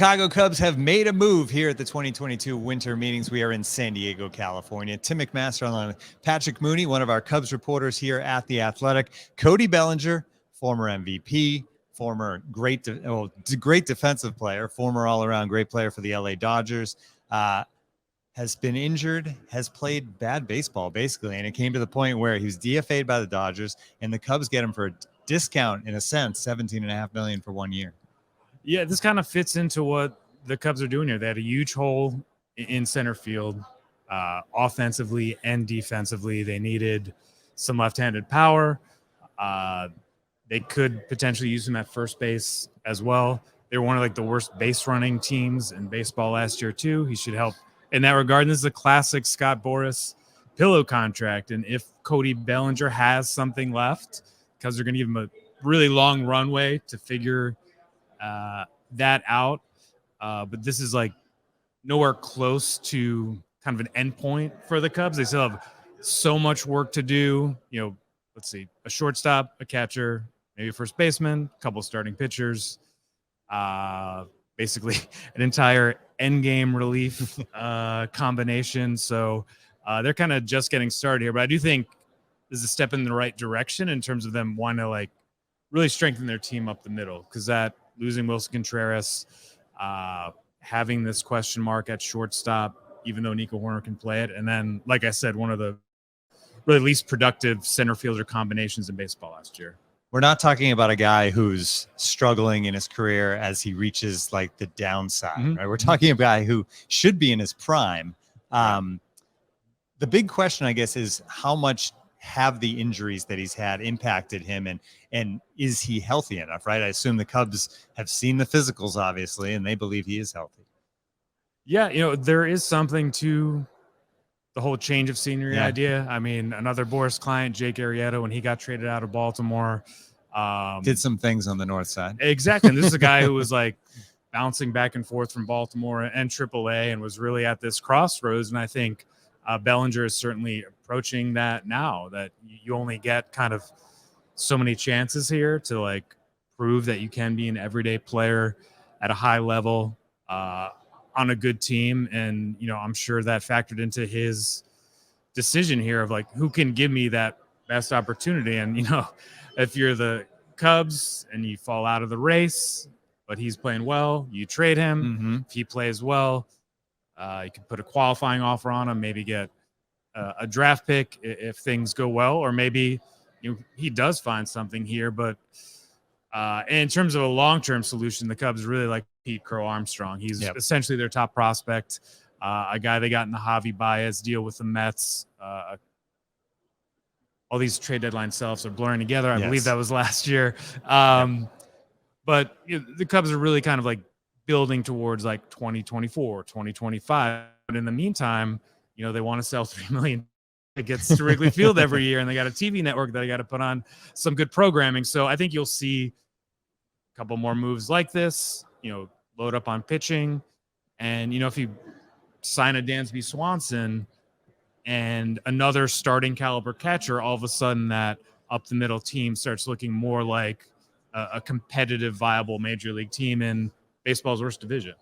Chicago Cubs have made a move here at the 2022 winter meetings. We are in San Diego, California. Tim McMaster online with Patrick Mooney, one of our Cubs reporters here at The Athletic. Cody Bellinger, former MVP, former great defensive player, former all-around great player for the LA Dodgers, has been injured, has played bad baseball, basically. And it came to the point where he was DFA'd by the Dodgers, and the Cubs get him for a discount, in a sense, $17.5 million for 1 year. Yeah, this kind of fits into what the Cubs are doing here. They had a huge hole in center field, offensively and defensively. They needed some left-handed power. They could potentially use him at first base as well. They were one of the worst base running teams in baseball last year too. He should help in that regard. And this is a classic Scott Boras pillow contract. And if Cody Bellinger has something left, because they're going to give him a really long runway to figure that out. But this is nowhere close to kind of an end point for the Cubs. They still have so much work to do. Let's see, a shortstop, a catcher, maybe a first baseman, a couple starting pitchers, basically an entire end game relief combination. So they're kind of just getting started here. But I do think this is a step in the right direction in terms of them wanting to really strengthen their team up the middle, because that losing Wilson Contreras, having this question mark at shortstop, even though Nico Horner can play it. And then, like I said, one of the really least productive center fielder combinations in baseball last year. We're not talking about a guy who's struggling in his career as he reaches the downside, right? We're talking about a guy who should be in his prime. The big question, I guess, is how much have the injuries that he's had impacted him, and is he healthy enough, right? I assume the Cubs have seen the physicals, obviously, and they believe he is healthy. Yeah, there is something to the whole change of scenery idea. I mean, another Boras client, Jake Arrieta, when he got traded out of Baltimore, did some things on the north side. Exactly. And this is a guy who was bouncing back and forth from Baltimore and AAA and was really at this crossroads. And I think Bellinger is certainly approaching that now, that you only get kind of so many chances here to prove that you can be an everyday player at a high level on a good team. And, I'm sure that factored into his decision here of who can give me that best opportunity. And, if you're the Cubs and you fall out of the race, but he's playing well, you trade him. If he plays well, you can put a qualifying offer on him, maybe get a draft pick if things go well, or maybe he does find something here. But in terms of a long-term solution, the Cubs really like Pete Crow Armstrong. He's essentially their top prospect, a guy they got in the Javi Baez deal with the Mets. All these trade deadline selves are blurring together. I believe that was last year. But the Cubs are really kind of building towards 2024, 2025. But in the meantime, they want to sell 3 million tickets to Wrigley Field every year, and they got a TV network that they got to put on some good programming. So I think you'll see a couple more moves like this, load up on pitching. And, if you sign a Dansby Swanson and another starting caliber catcher, all of a sudden that up the middle team starts looking more like a competitive, viable major league team in baseball's worst division.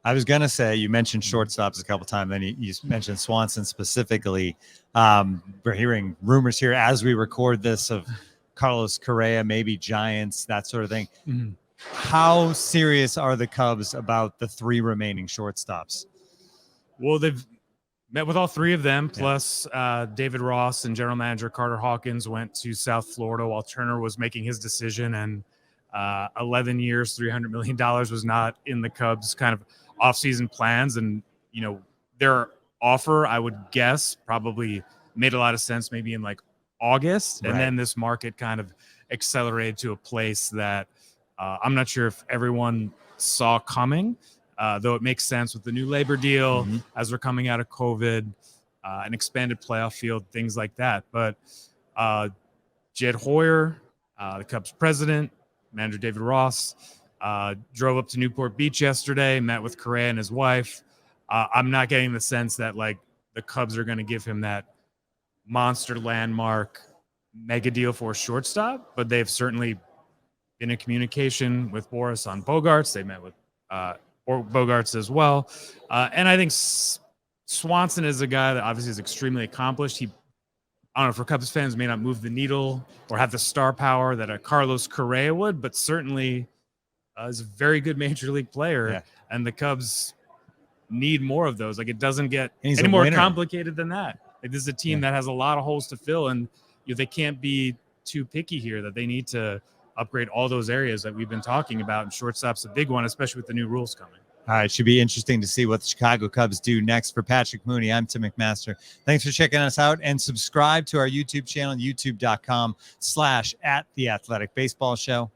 I was going to say, you mentioned shortstops a couple times, then you mentioned Swanson specifically. We're hearing rumors here as we record this of Carlos Correa, maybe Giants, that sort of thing. How serious are the Cubs about the 3 remaining shortstops? Well, they've met with all 3 of them, plus David Ross and general manager Carter Hawkins went to South Florida while Turner was making his decision, and 11 years, $300 million was not in the Cubs' kind of offseason plans. And, their offer, I would guess, probably made a lot of sense maybe in August. Right. And then this market kind of accelerated to a place that I'm not sure if everyone saw coming, though it makes sense with the new labor deal as we're coming out of COVID, an expanded playoff field, things like that. But Jed Hoyer, the Cubs president, manager David Ross, drove up to Newport Beach yesterday, met with Correa and his wife. I'm not getting the sense that the Cubs are going to give him that monster landmark mega deal for a shortstop, but they've certainly been in communication with Boras on Bogarts. They met with Bogarts as well. And I think Swanson is a guy that obviously is extremely accomplished. I don't know, for Cubs fans, may not move the needle or have the star power that a Carlos Correa would, but certainly is a very good major league player. Yeah. And the Cubs need more of those. Like, it doesn't get He's any a more winner. complicated than that. Like, this is a team that has a lot of holes to fill, and they can't be too picky here, that they need to upgrade all those areas that we've been talking about. And shortstop's a big one, especially with the new rules coming. All right, should be interesting to see what the Chicago Cubs do next. For Patrick Mooney, I'm Tim McMaster. Thanks for checking us out, and subscribe to our YouTube channel, youtube.com/@theathleticbaseballshow.